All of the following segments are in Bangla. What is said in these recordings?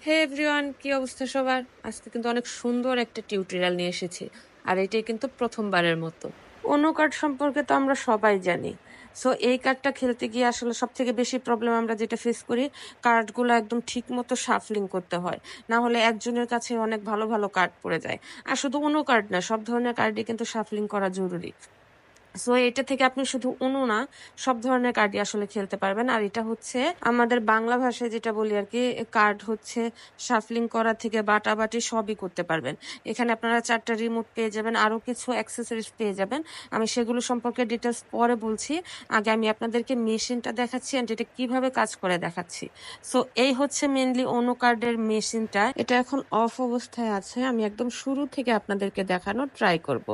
হে এভরিওয়ান, কি অবস্থা সবার? আজকে কিন্তু অনেক সুন্দর একটা টিউটোরিয়াল নিয়ে এসেছি। আর এটাই কিন্তু প্রথমবারের মতো। অন্য কার্ড সম্পর্কে তো আমরা সবাই জানি। সো এই কার্ডটা খেলতে গিয়ে আসলে সব থেকে বেশি প্রবলেম আমরা যেটা ফেস করি, কার্ডগুলো একদম ঠিক মতো শাফলিং করতে হয়। না হলে একজনের কাছে অনেক ভালো ভালো কার্ড পড়ে যায়। আর শুধু অন্য কার্ড না, সব ধরনের কার্ডই কিন্তু শাফলিং করা জরুরি। সো এটা থেকে আপনি শুধু উনো না, সব ধরনের কার্ডই আসলে খেলতে পারবেন। আর এটা হচ্ছে আমাদের বাংলা ভাষায় যেটা বলি আর কি, কার্ড হচ্ছে শাফলিং করা থেকে বাটাবাটি সবই করতে পারবেন। এখানে আপনারা 4টা রিমোট পেয়ে যাবেন, আরো কিছু অ্যাক্সেসরিজ পেয়ে যাবেন। আমি সেগুলো সম্পর্কে ডিটেলস পরে বলছি। আগে আমি আপনাদেরকে মেশিনটা দেখাচ্ছি এন্ড এটা কিভাবে কাজ করে দেখাচ্ছি। সো এই হচ্ছে মেনলি অনু কার্ডের মেশিনটা। এটা এখন অফ অবস্থায় আছে। আমি একদম শুরু থেকে আপনাদেরকে দেখানোর ট্রাই করব।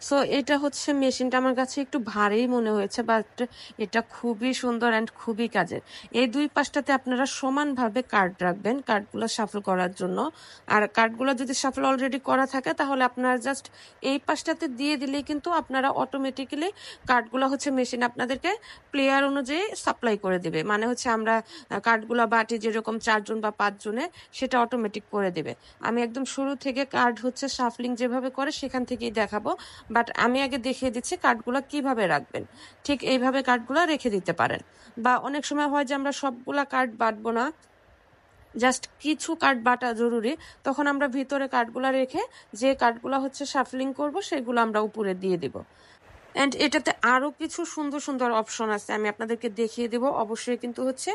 সো এটা হচ্ছে মেশিনটা আমার কাছে একটু ভারী মনে হয়েছে, বাট এটা খুবই সুন্দর অ্যান্ড খুবই কাজের। এই দুই পাশটাতে আপনারা সমানভাবে কার্ড রাখবেন কার্ডগুলো শাফল করার জন্য। আর কার্ডগুলো যদি শাফল অলরেডি করা থাকে তাহলে আপনারা জাস্ট এই পাশটাতে দিয়ে দিলেই কিন্তু আপনারা অটোমেটিক্যালি কার্ডগুলো হচ্ছে মেশিন আপনাদেরকে প্লেয়ার অনুযায়ী সাপ্লাই করে দেবে। মানে হচ্ছে আমরা কার্ডগুলো বাটি যেরকম 4 জন বা 5 জনে, সেটা অটোমেটিক করে দেবে। আমি একদম শুরু থেকে কার্ড হচ্ছে শাফলিং যেভাবে করে সেখান থেকেই দেখাবো, বাট আমি আগে দেখিয়ে দিচ্ছি কার্ডগুলো কিভাবে রাখবেন। ঠিক এইভাবে কার্ডগুলো রেখে দিতে পারেন। বা অনেক সময় হয় যে আমরা সবগুলা কার্ড বাটবো না, জাস্ট কিছু কার্ড বাটা জরুরি, তখন আমরা ভিতরে কার্ডগুলো রেখে যে কার্ডগুলো হচ্ছে শাফলিং করব সেগুলো আমরা উপরে দিয়ে দিব। অ্যান্ড এটাতে আরো কিছু সুন্দর সুন্দর অপশন আছে, আমি আপনাদেরকে দেখিয়ে দেব। অবশ্যই কিন্তু হচ্ছে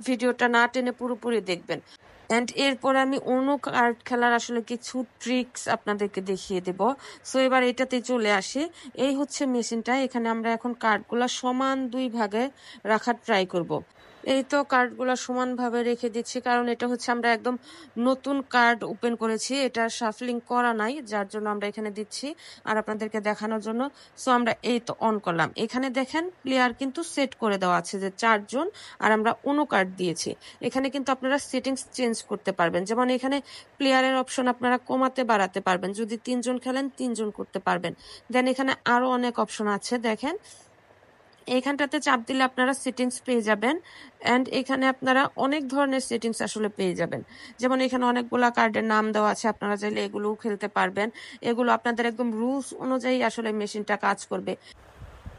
ভিডিওটা না টেনে পুরোপুরি দেখবেন। অ্যান্ড এরপর আমি অন্য কার্ড খেলার আসলে কিছু ট্রিক্স আপনাদেরকে দেখিয়ে দেব। সো এবার এটাতে চলে আসি। এই হচ্ছে মেশিনটা। এখানে আমরা এখন কার্ডগুলো সমান 2 ভাগে রাখার ট্রাই করব। এই তো কার্ডগুলো সমানভাবে রেখে দিচ্ছি, কারণ এটা হচ্ছে আমরা একদম নতুন কার্ড ওপেন করেছি, এটা শাফলিং করা নাই, যার জন্য আমরা এখানে দিচ্ছি আর আপনাদেরকে দেখানোর জন্য। সো আমরা এই তো অন করলাম। এখানে দেখেন প্লেয়ার কিন্তু সেট করে দেওয়া আছে যে 4 জন, আর আমরা উনো কার্ড দিয়েছি। এখানে কিন্তু আপনারা সেটিংস চেঞ্জ করতে পারবেন। যেমন এখানে প্লেয়ারের অপশন আপনারা কমাতে বাড়াতে পারবেন। যদি 3 জন খেলেন 3 জন করতে পারবেন। দেন এখানে আরো অনেক অপশন আছে, দেখেন এইখানটাতে চাপ দিলে আপনারা সেটিংস পেয়ে যাবেন। অ্যান্ড এখানে আপনারা অনেক ধরনের সেটিংস আসলে পেয়ে যাবেন। যেমন এখানে অনেকগুলা কার্ডের নাম দেওয়া আছে, আপনারা চাইলে এগুলোও খেলতে পারবেন। এগুলো আপনাদের একদম রুলস অনুযায়ী আসলে মেশিনটা কাজ করবে।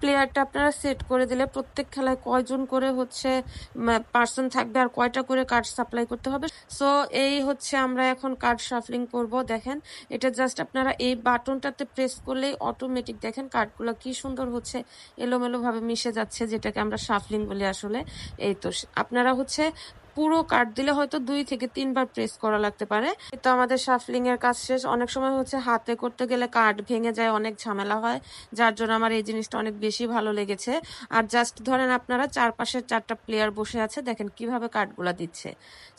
প্লেয়ারটা আপনারা সেট করে দিলে প্রত্যেক খেলায় কয়জন করে হচ্ছে পার্সন থাকবে আর কয়টা করে কার্ড সাপ্লাই করতে হবে। সো এই হচ্ছে আমরা এখন কার্ড শাফলিং করব। দেখেন এটা জাস্ট আপনারা এই বাটনটাতে প্রেস করলেই অটোমেটিক দেখেন কার্ডগুলো কি সুন্দর হচ্ছে এলোমেলো ভাবে মিশে যাচ্ছে, যেটাকে আমরা শাফলিং বলি আসলে। এই তো আপনারা হচ্ছে পুরো কার্ড দিলে হয়তো 2 থেকে 3 বার প্রেস করা লাগতে পারে। তো আমাদের শাফলিং এর কাজ শেষ। অনেক সময় হচ্ছে হাতে করতে গেলে কার্ড ভেঙে যায়, অনেক ঝামেলা হয়, যার জন্য আমার এই জিনিসটা অনেক বেশি ভালো লেগেছে। আর জাস্ট ধরেন আপনারা চারপাশে 4টা প্লেয়ার বসে আছে, দেখেন কিভাবে কার্ডগুলা দিচ্ছে।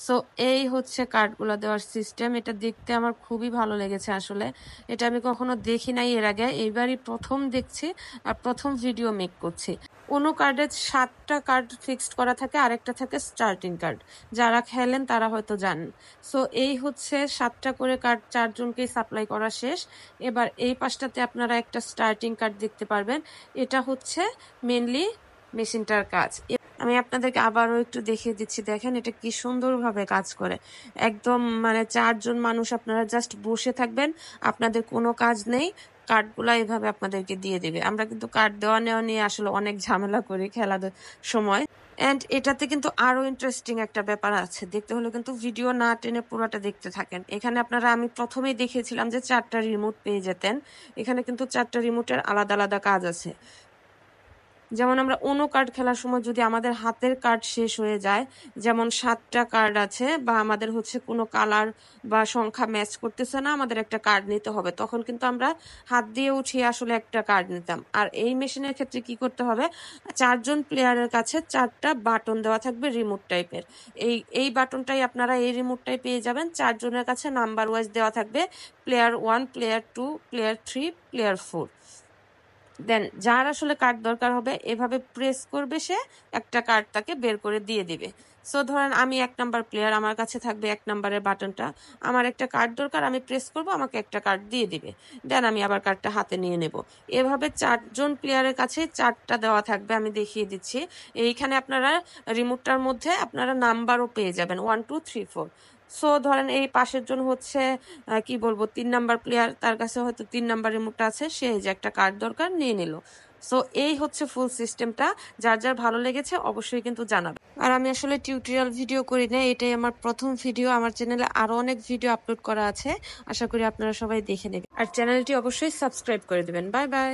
সো এই হচ্ছে কার্ডগুলা দেওয়ার সিস্টেম। এটা দেখতে আমার খুবই ভালো লেগেছে আসলে। এটা আমি কখনো দেখি নাই এর আগে, এইবারই প্রথম দেখছি আর প্রথম ভিডিও মেক করছি। কোনো কার্ডে 7টা কার্ড ফিক্সড করা থাকে, আরেকটা থাকে স্টার্টিং কার্ড। যারা খেলেন তারা হয়তো জানেন। সো এই হচ্ছে 7টা করে কার্ড 4 জনকেই সাপ্লাই করা শেষ। এবার এই পাশটাতে আপনারা একটা স্টার্টিং কার্ড দেখতে পারবেন। এটা হচ্ছে মেনলি মেশিনটার কাজ। আমি আপনাদেরকে আবারও একটু দেখিয়ে দিচ্ছি, দেখেন এটা কি সুন্দরভাবে কাজ করে। একদম মানে 4 জন মানুষ আপনারা জাস্ট বসে থাকবেন, আপনাদের কোনো কাজ নেই, কার্ডগুলা এভাবে আপনাদেরকে দিয়ে দিবে। আমরা কিন্তু কার্ড দেওয়া নেওয়া নিয়ে আসলে অনেক ঝামেলা করি খেলার সময়। অ্যান্ড এটাতে কিন্তু আরো ইন্টারেস্টিং একটা ব্যাপার আছে, দেখতে হলে কিন্তু ভিডিও না টেনে পুরোটা দেখতে থাকেন। এখানে আপনারা আমি প্রথমেই দেখিয়েছিলাম যে 4টা রিমোট পেয়ে যেতেন। এখানে কিন্তু 4টা রিমোটের আলাদা আলাদা কাজ আছে। যেমন আমরা অন্য কার্ড খেলার সময় যদি আমাদের হাতের কার্ড শেষ হয়ে যায়, যেমন 7টা কার্ড আছে বা আমাদের হচ্ছে কোনো কালার বা সংখ্যা ম্যাচ করতেছে না, আমাদের একটা কার্ড নিতে হবে, তখন কিন্তু আমরা হাত দিয়ে উঠিয়ে আসলে একটা কার্ড নিতাম। আর এই মেশিনের ক্ষেত্রে কি করতে হবে, 4 জন প্লেয়ারের কাছে 4টা বাটন দেওয়া থাকবে রিমোট টাইপের। এই বাটনটাই আপনারা এই রিমোটটাই পেয়ে যাবেন। 4 জনের কাছে নাম্বার ওয়াইজ দেওয়া থাকবে, প্লেয়ার 1, প্লেয়ার 2, প্লেয়ার 3, প্লেয়ার 4। দেন যার আসলে কার্ড দরকার হবে এভাবে প্রেস করবে, সে একটা কার্ড তাকে বের করে দিয়ে দিবে। সো ধরেন আমি 1 নাম্বার প্লেয়ার, আমার কাছে থাকবে 1 নাম্বারের বাটনটা, আমার একটা কার্ড দরকার, আমি প্রেস করব, আমাকে একটা কার্ড দিয়ে দিবে। দেন আমি আবার কার্ডটা হাতে নিয়ে নেব। এভাবে 4 জন প্লেয়ারের কাছে 4টা দেওয়া থাকবে। আমি দেখিয়ে দিচ্ছি। এইখানে আপনারা রিমোটটার মধ্যে আপনারা নাম্বারও পেয়ে যাবেন 1, 2, 3, 4। সো ধরেন এই পাশের জন হচ্ছে কি বলবো 3 নাম্বার প্লেয়ার, তার কাছে হয়তো 3 নাম্বার রিমোটটা আছে, সে এই যে একটা কার্ড দরকার নিয়ে নিল। সো এই হচ্ছে ফুল সিস্টেমটা। যার যার ভালো লেগেছে অবশ্যই কিন্তু জানাবে। আর আমি আসলে টিউটোরিয়াল ভিডিও করি না, এটাই আমার প্রথম ভিডিও। আমার চ্যানেলে আরো অনেক ভিডিও আপলোড করা আছে, আশা করি আপনারা সবাই দেখে নেবেন। আর চ্যানেলটি অবশ্যই সাবস্ক্রাইব করে দিবেন। Bye bye.